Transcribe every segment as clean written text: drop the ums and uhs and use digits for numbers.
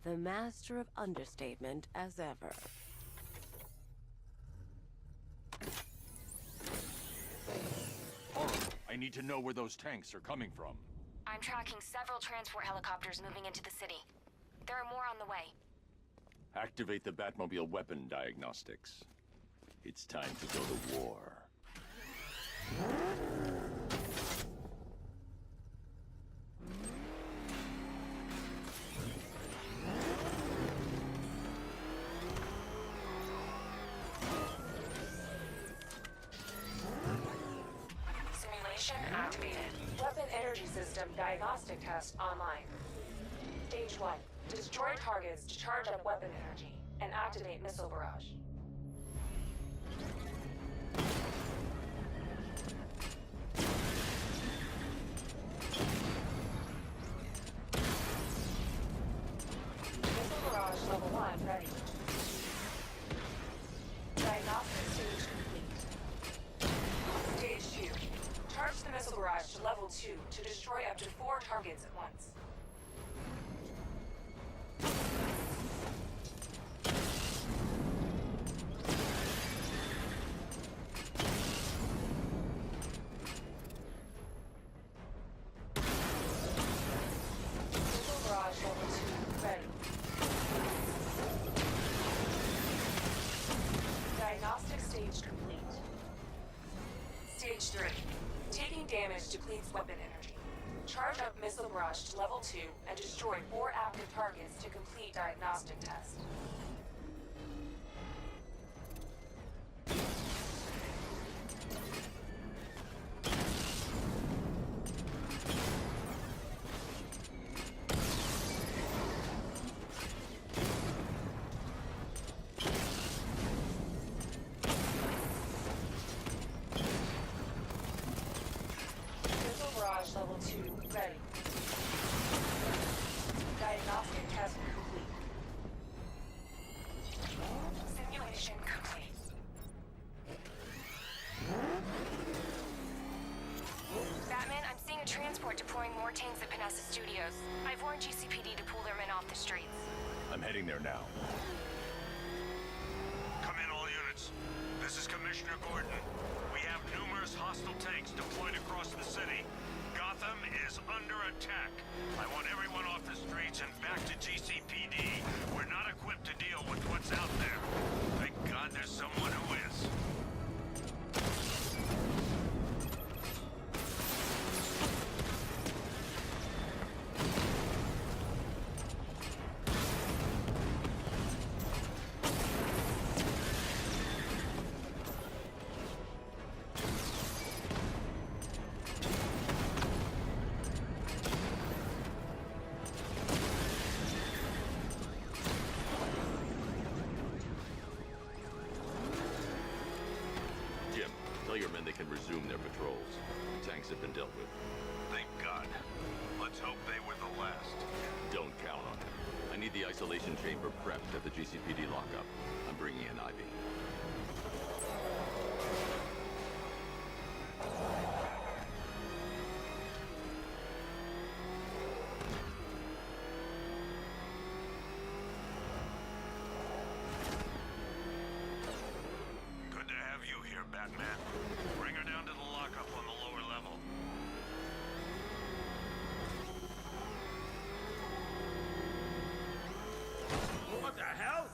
The master of understatement as ever. I need to know where those tanks are coming from. I'm tracking several transport helicopters moving into the city. There are more on the way. Activate the Batmobile weapon diagnostics. It's time to go to war. Simulation activated. Weapon energy system diagnostic test online. Stage 1. Destroy targets to charge up weapon energy and activate missile barrage. Missile barrage level 1 ready. Diagnostic stage complete. Stage 2. Charge the missile barrage to level 2 to destroy up to 4 targets at once. Missile barrage level 2 ready. Diagnostic stage complete. Stage 3. Taking damage depletes weapon energy. Charge up missile barrage to level 2 and destroy 4 active targets to complete diagnostic test. Barrage level 2 ready. Diagnostic test complete. Simulation complete. Batman, I'm seeing a transport deploying more tanks at Panessa Studios. I've warned GCPD to pull their men off the streets. I'm heading there now. Come in, all units. This is Commissioner Gordon. We have numerous hostile tanks deployed across the city. Gotham is under attack. I want everyone off the streets and back to GCPD. We're not equipped to deal with what's out there. Thank God there's someone who is. Tell your men they can resume their patrols. Tanks have been dealt with. Thank God. Let's hope they were the last. Don't count on it. I need the isolation chamber prepped at the GCPD lockup. I'm bringing in Ivy. Good to have you here, Batman. Bring her down to the lockup on the lower level. What the hell?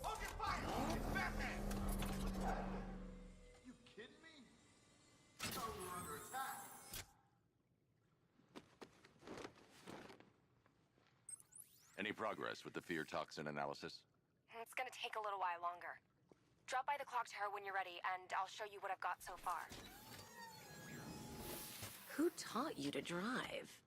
Open fire! It's Batman! You kidding me? I thought we were under attack. Any progress with the fear toxin analysis? It's gonna take a little while longer. Drop by the clock tower when you're ready, and I'll show you what I've got so far. Who taught you to drive?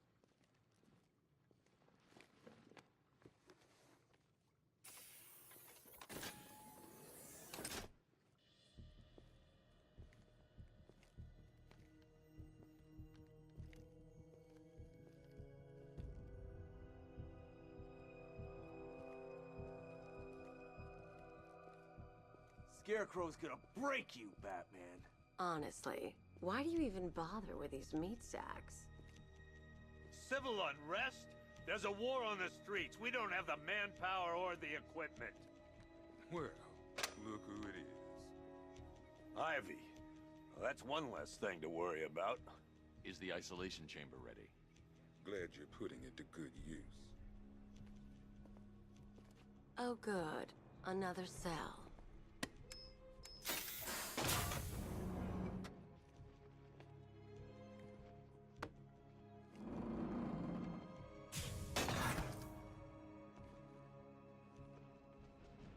Scarecrow's gonna break you, Batman. Honestly, why do you even bother with these meat sacks? Civil unrest? There's a war on the streets. We don't have the manpower or the equipment. Well, look who it is. Ivy. Well, that's one less thing to worry about. Is the isolation chamber ready? Glad you're putting it to good use. Oh, good. Another cell.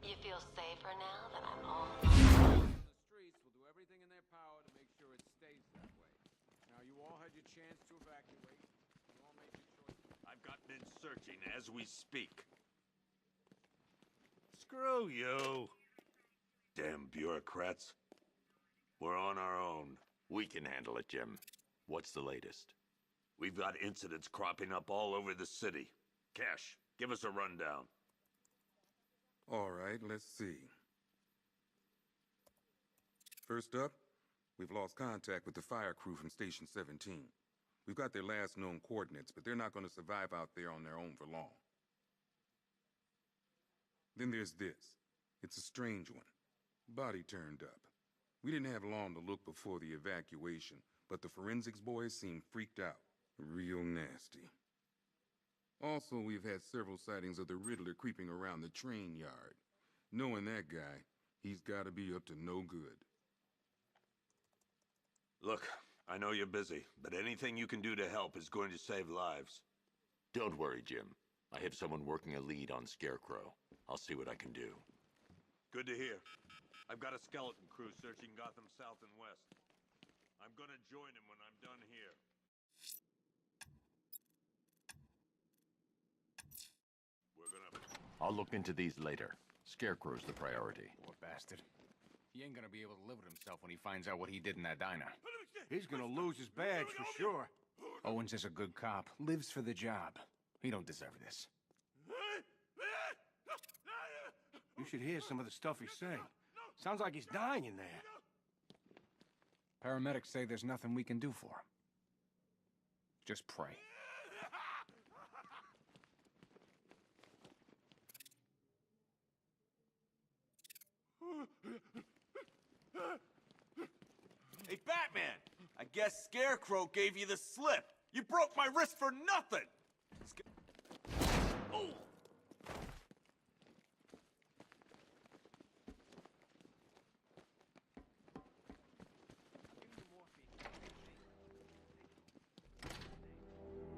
You feel safer now that I'm all The streets will do everything in their power to make sure it stays that way. Now, you all had your chance to evacuate. You all made your choice. I've got men searching as we speak. Screw you. Damn bureaucrats. We're on our own. We can handle it, Jim. What's the latest? We've got incidents cropping up all over the city. Cash, give us a rundown. All right, let's see. First up, we've lost contact with the fire crew from Station 17. We've got their last known coordinates, but they're not going to survive out there on their own for long. Then there's this. It's a strange one. Body turned up. We didn't have long to look before the evacuation, but the forensics boys seemed freaked out. Real nasty. Also, we've had several sightings of the Riddler creeping around the train yard. Knowing that guy, he's got to be up to no good. Look, I know you're busy, but anything you can do to help is going to save lives. Don't worry, Jim. I have someone working a lead on Scarecrow. I'll see what I can do. Good to hear. I've got a skeleton crew searching Gotham South and West. I'm gonna join him when I'm done here. I'll look into these later. Scarecrow's the priority. Poor bastard. He ain't gonna be able to live with himself when he finds out what he did in that diner. He's gonna lose his badge for sure. Owens is a good cop. Lives for the job. He don't deserve this. You should hear some of the stuff he's saying. Sounds like he's dying in there. Paramedics say there's nothing we can do for him. Just pray. Hey, Batman! I guess Scarecrow gave you the slip. You broke my wrist for nothing! Oh!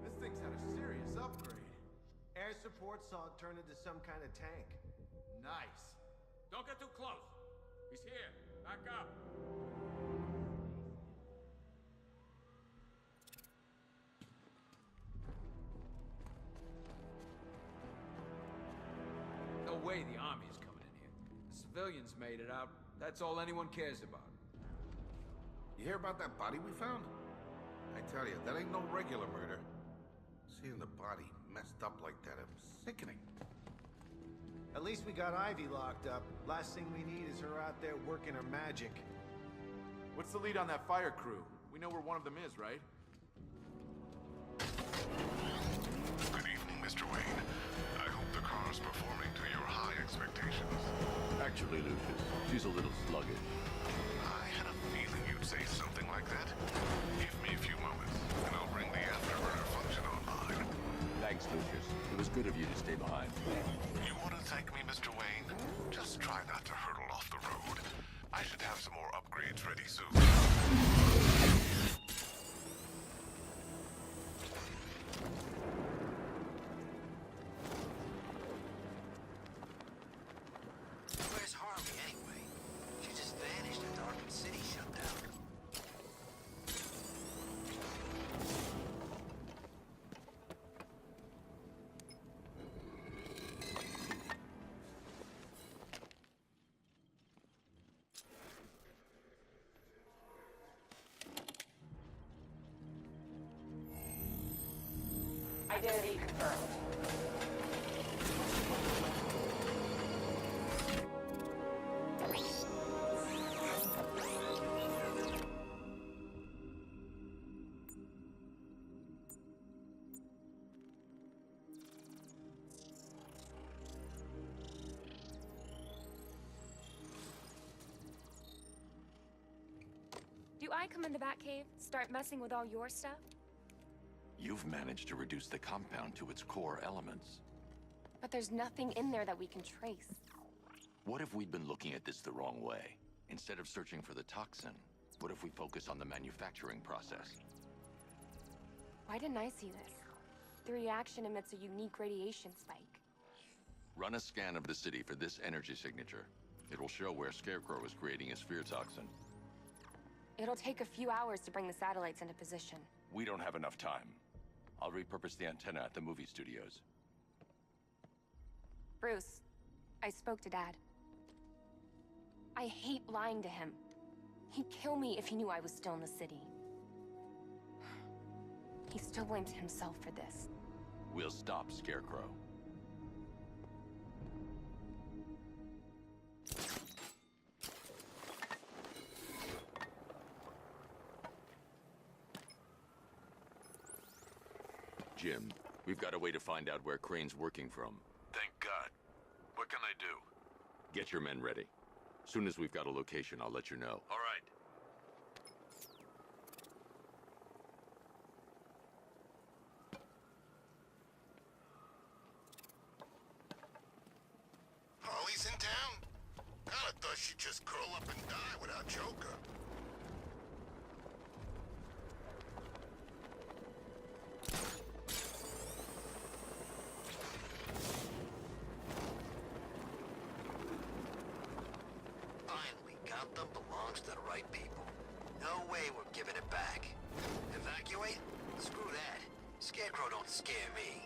This thing's had a serious upgrade. Air support saw it turn into some kind of tank. Nice. Don't get too close. He's here. Back up. No way the army's coming in here. The civilians made it out. That's all anyone cares about. You hear about that body we found? I tell you, that ain't no regular murder. Seeing the body messed up like that, it was sickening. At least we got Ivy locked up. Last thing we need is her out there working her magic. What's the lead on that fire crew? We know where one of them is, right? Good evening, Mr. Wayne. I hope the car's performing to your high expectations. Actually, Lucius, she's a little sluggish. I had a feeling you'd say something like that. Give me a few moments, and I'll bring the afterburner function online. Thanks, Lucius. It was good of you to stay behind. You want to thank me, Mr. Wayne? Just try not to hurtle off the road. I should have some more upgrades ready soon. Where's Harley anyway? She just vanished after Arkham City shut down. Identity confirmed. I come in the Batcave, start messing with all your stuff? You've managed to reduce the compound to its core elements. But there's nothing in there that we can trace. What if we'd been looking at this the wrong way? Instead of searching for the toxin, what if we focus on the manufacturing process? Why didn't I see this? The reaction emits a unique radiation spike. Run a scan of the city for this energy signature. It will show where Scarecrow is creating his fear toxin. It'll take a few hours to bring the satellites into position. We don't have enough time. I'll repurpose the antenna at the movie studios. Bruce, I spoke to Dad. I hate lying to him. He'd kill me if he knew I was still in the city. He still blames himself for this. We'll stop Scarecrow. Jim, we've got a way to find out where Crane's working from. Thank God. What can I do? Get your men ready. Soon as we've got a location, I'll let you know. All right. Holly's in town? Kinda thought she'd just curl up and die without Joker. Finally, Gotham belongs to the right people. No way we're giving it back. Evacuate? Screw that. Scarecrow don't scare me.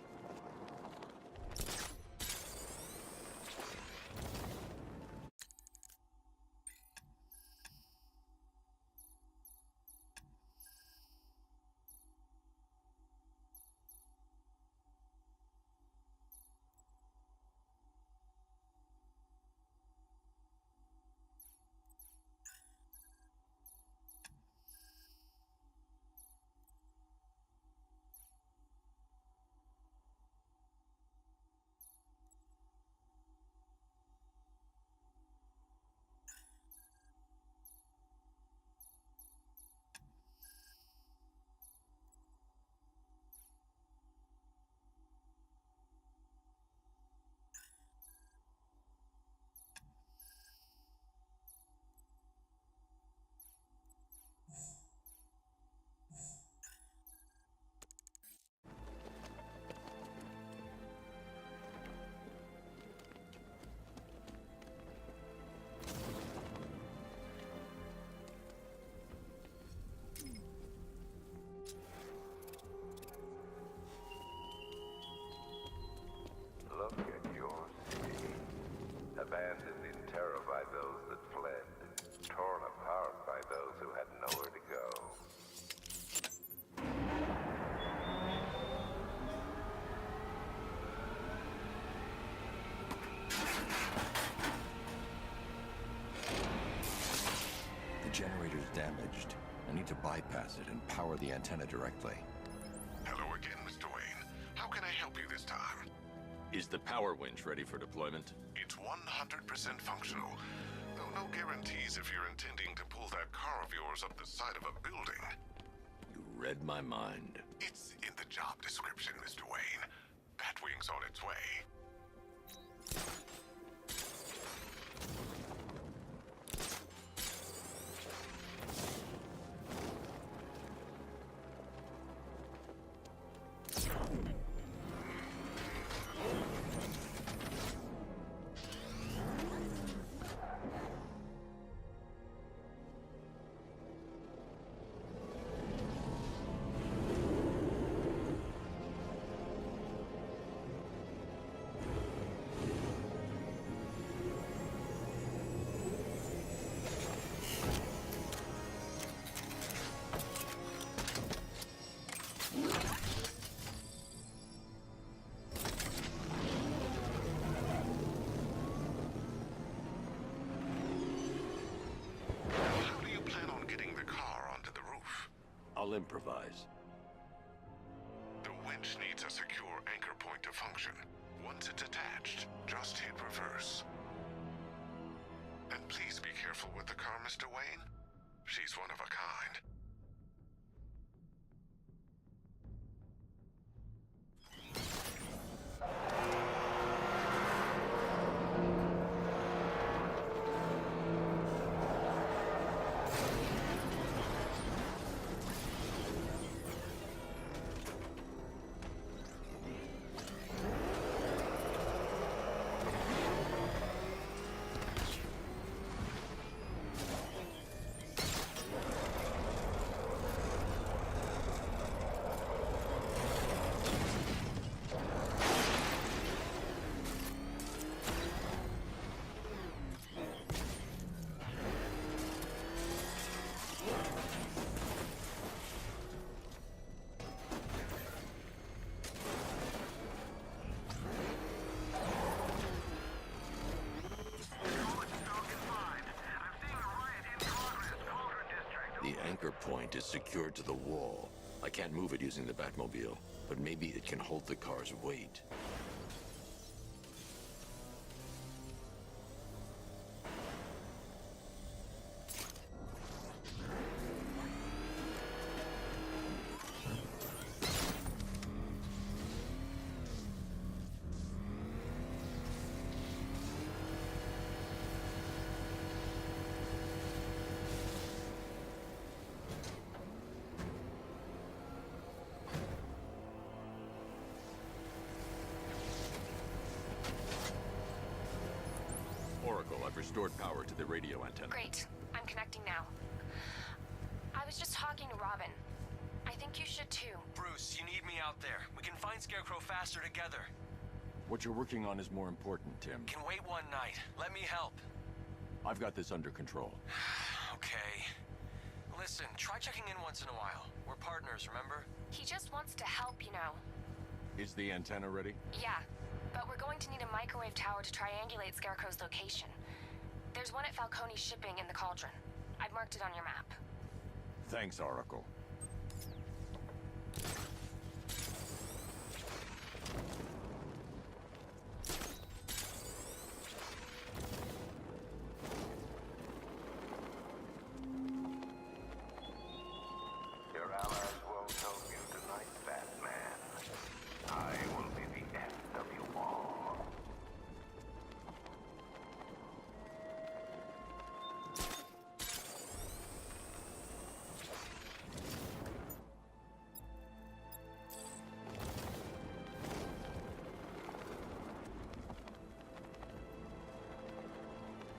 Look at your city. Abandoned in terror by those that fled. Torn apart by those who had nowhere to go. The generator's damaged. I need to bypass it and power the antenna directly. Hello again, Mr. Wayne. How can I help you this time? Is the power winch ready for deployment? It's 100% functional. Though no guarantees if you're intending to pull that car of yours up the side of a building. You read my mind. It's in the job description, Mr. Wayne. Batwing's on its way. I'll improvise. The winch needs a secure anchor point to function. Once it's attached, just hit reverse. And please be careful with the car, Mr. Wayne. She's one of a kind. The anchor point is secured to the wall. I can't move it using the Batmobile, but maybe it can hold the car's weight. Oracle, I've restored power to the radio antenna. Great. I'm connecting now. I was just talking to Robin. I think you should too. Bruce, you need me out there. We can find Scarecrow faster together. What you're working on is more important, Tim. Can wait one night. Let me help. I've got this under control. Okay. Listen, try checking in once in a while. We're partners, remember? He just wants to help, you know. Is the antenna ready? Yeah, but we're going to need a microwave tower to triangulate Scarecrow's location. There's one at Falcone Shipping in the Cauldron. I've marked it on your map. Thanks, Oracle. Your allies won't help you tonight, Batman. I will be the end of you all.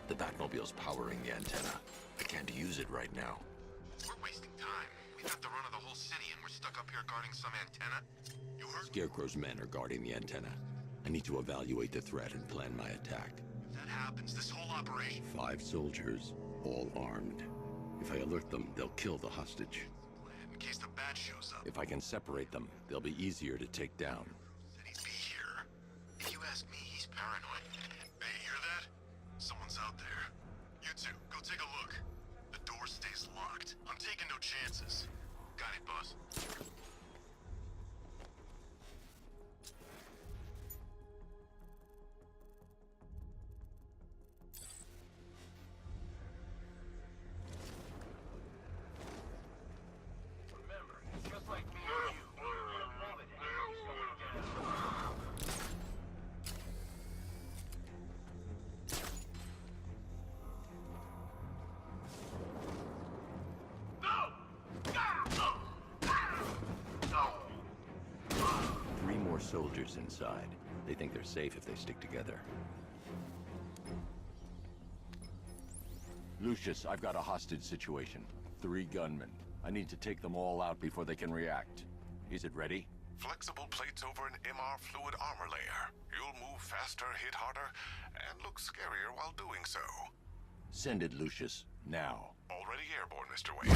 The Batmobile's powering the antenna. I can't use it right now. We're wasting time. We got the run of the whole city and we're stuck up here guarding some antenna. You heard? Scarecrow's men are guarding the antenna. I need to evaluate the threat and plan my attack. If that happens, this whole operation... 5 soldiers, all armed. If I alert them, they'll kill the hostage. In case the bat shows up. If I can separate them, they'll be easier to take down. Said he'd be here. If you ask me, he's paranoid. Hey, you hear that? Someone's out there. You two, go take a look. The door stays locked. I'm taking no chances. Got it, boss. Remember, just like me and you, the moment anything's going down. Three more soldiers inside. They think they're safe if they stick together. Lucius, I've got a hostage situation. 3 gunmen. I need to take them all out before they can react. Is it ready? Flexible plates over an MR fluid armor layer. You'll move faster, hit harder, and look scarier while doing so. Send it, Lucius. Now. Already airborne, Mr. Wayne.